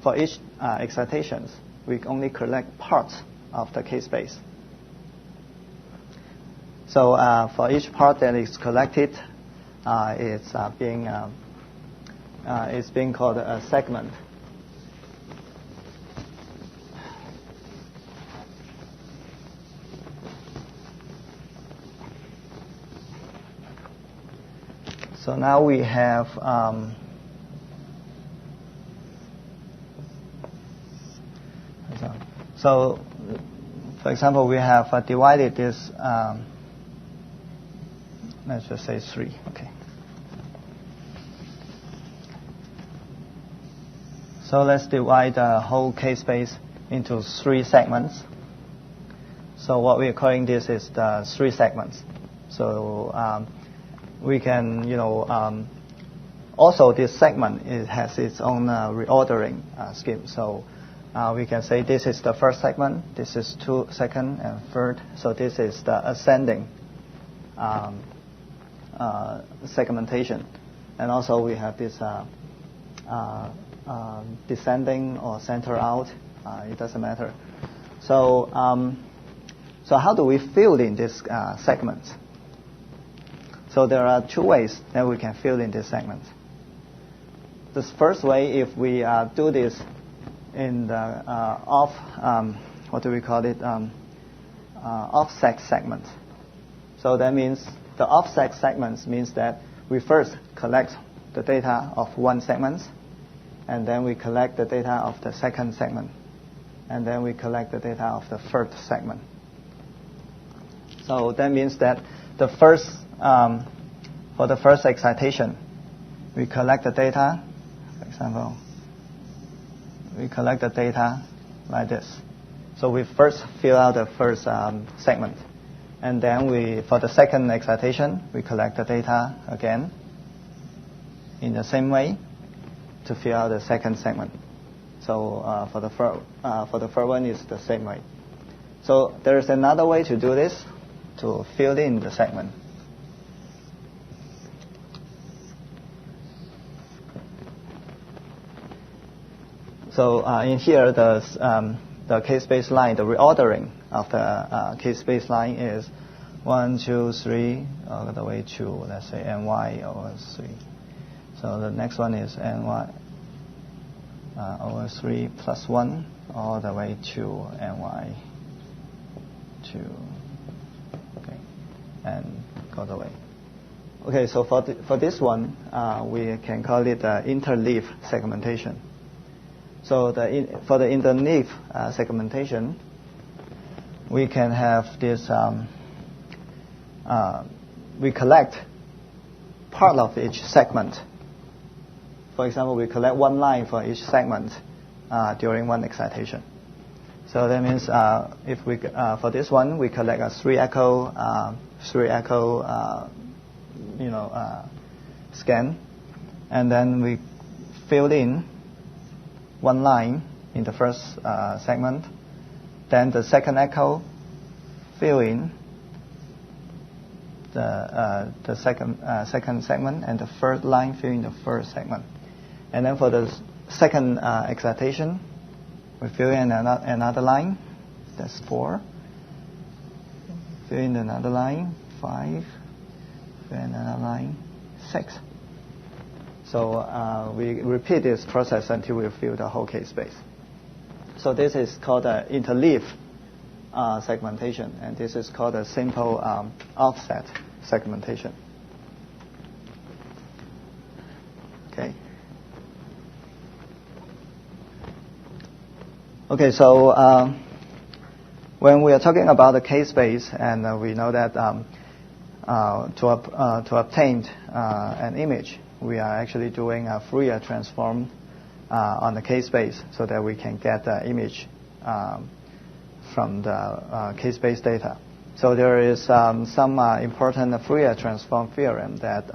for each excitations. We only collect parts of the K-space. So for each part that is collected, it's being called a segment. So now we have so for example, we have divided this, let's just say 3, okay. So let's divide the whole K-space into 3 segments. So what we are calling this is the 3 segments. So we can, also this segment has its own reordering scheme. So we can say this is the first segment, this is second and third. So this is the ascending segmentation. And also we have this descending or center out. It doesn't matter. So so how do we fill in this segment? So there are 2 ways that we can fill in this segment. The first way, if we do this in the offset segment. So that means the offset segments means that we first collect the data of one segment, and then we collect the data of the second segment, and then we collect the data of the third segment. So that means that the first for the first excitation, we collect the data. For example, we collect the data like this. So we first fill out the first segment, and then for the second excitation, we collect the data again. in the same way to fill out the second segment. So for the first one is the same way. So there is another way to do this, to fill in the segment. So in here, the k-space line, the reordering of the k-space line is 1, 2, 3, all the way to, let's say, ny over 3. So the next one is ny over 3 plus 1, all the way to ny 2. Okay, and go the way. Okay, so for this one, we can call it interleaf segmentation. So for the interleaf segmentation, we can have this, we collect part of each segment. For example, we collect one line for each segment during one excitation. So that means if we for this one, we collect a 3 echo scan, and then we fill in one line in the first segment, then the second echo fill in the second segment, and the third line fill in the first segment. And then for the second excitation, we fill in another line, that's 4. Fill in another line, 5. Fill in another line, 6. So we repeat this process until we fill the whole k-space. So this is called interleaf segmentation, and this is called a simple offset segmentation. Okay. Okay, so when we are talking about the k-space, and we know that to obtain an image, we are actually doing a Fourier transform on the k-space so that we can get the image from the k-space data. So there is some important Fourier transform theorem that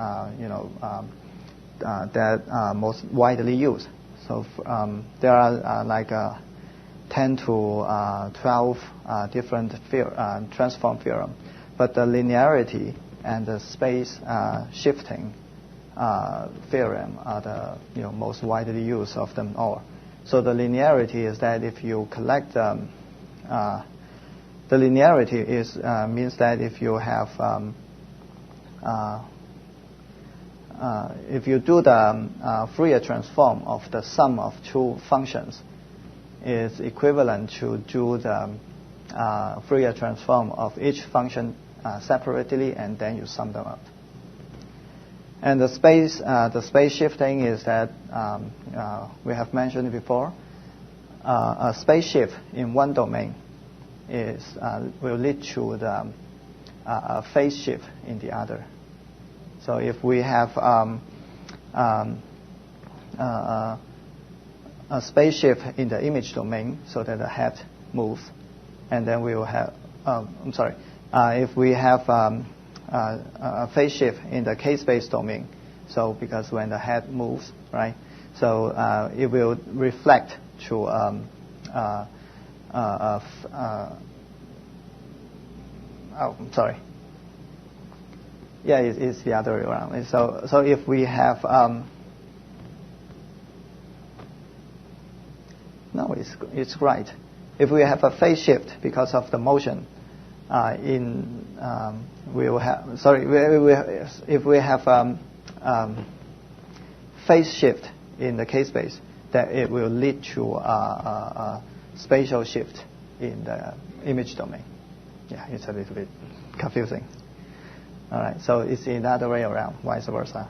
that most widely used. So there are like 10 to 12 different transform theorem, but the linearity and the space shifting theorem are the most widely used of them all. So the linearity is that if you collect the linearity is means that if you have if you do the Fourier transform of the sum of two functions, is equivalent to do the Fourier transform of each function separately, and then you sum them up. And the space shifting is that we have mentioned before. A space shift in one domain will lead to the a phase shift in the other. So if we have a space shift in the image domain, so that the head moves, and then we will have if we have a phase shift in the k-space domain, so because when the head moves, right, so it will reflect to yeah, it's the other way around. So if we have no, it's right. If we have a phase shift because of the motion, we will have if we have phase shift in the k-space, that it will lead to a spatial shift in the image domain. Yeah, it's a little bit confusing. All right, so it's the other way around, vice versa.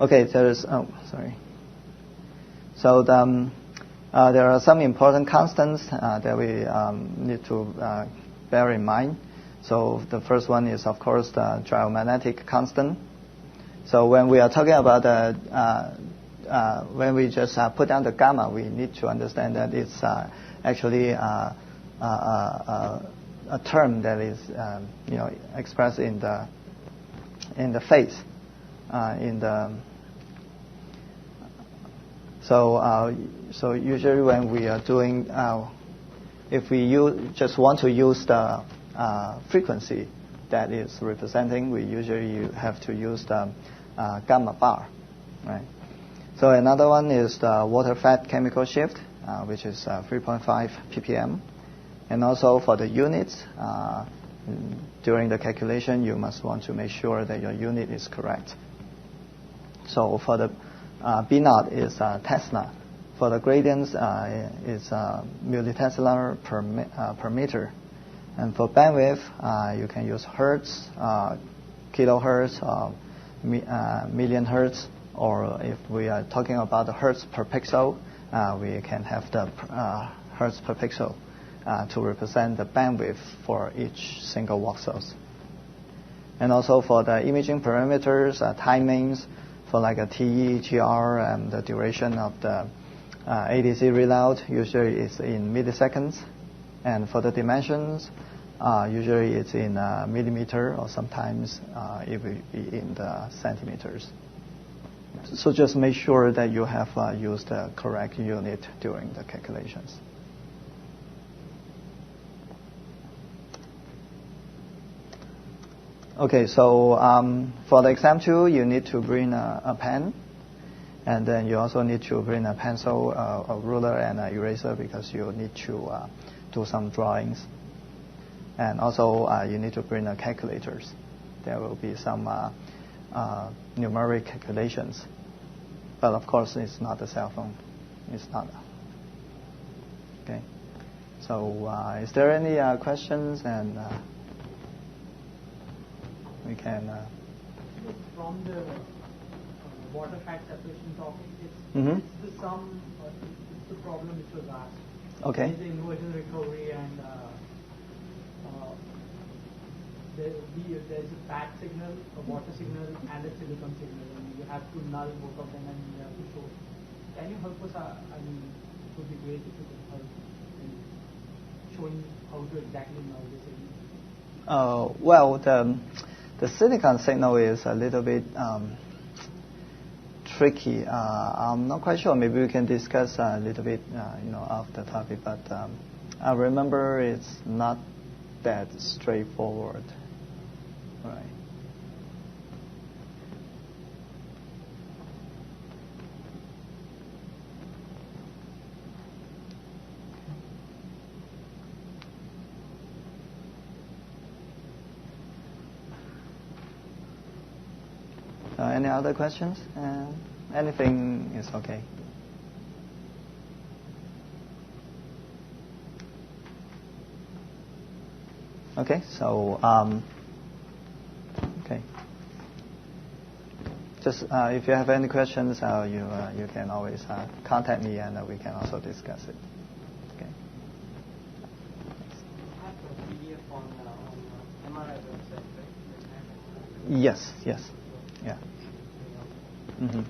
Okay, So there are some important constants that we need to bear in mind. So the first one is, of course, the gyromagnetic constant. So when we are talking about when we just put down the gamma, we need to understand that it's actually a term that is expressed in the phase so usually when we are doing if we just want to use the frequency that is representing, we usually have to use the gamma bar, right? So another one is the water-fat chemical shift, which is 3.5 ppm. And also for the units, during the calculation, you must want to make sure that your unit is correct. So for the B naught is Tesla. For the gradients, it's millitesla per meter. And for bandwidth, you can use hertz, kilohertz, million hertz, or if we are talking about the hertz per pixel, we can have the hertz per pixel to represent the bandwidth for each single voxels. And also for the imaging parameters, timings, for like a TE, GR, and the duration of the ADC readout, usually it's in milliseconds. And for the dimensions, usually it's in millimeter, or sometimes it will be in the centimeters. So just make sure that you have used the correct unit during the calculations. Okay, so for the exam 2, you need to bring a pen, and then you also need to bring a pencil, a ruler, and an eraser, because you need to do some drawings. And also you need to bring calculators. There will be some numeric calculations, but of course it's not a cell phone. It's not. Okay. So is there any questions? And we can. From the water fat separation topic, it's the sum. It's the problem which was asked. Okay. There's the inversion recovery and. There's a fat signal, a water signal, and a silicon signal, and you have to null both of them and you have to show. Can you help us? I mean, it would be great if you could help in showing how to exactly null the signal. Well, the silicon signal is a little bit tricky. I'm not quite sure. Maybe we can discuss a little bit, off the topic. But I remember it's not that straightforward. Right. Any other questions? Anything is okay. Okay, so okay. Just if you have any questions, you can always contact me, and we can also discuss it. Okay. You have a PDF on MRI website, right? Yes. Yeah. Mm-hmm.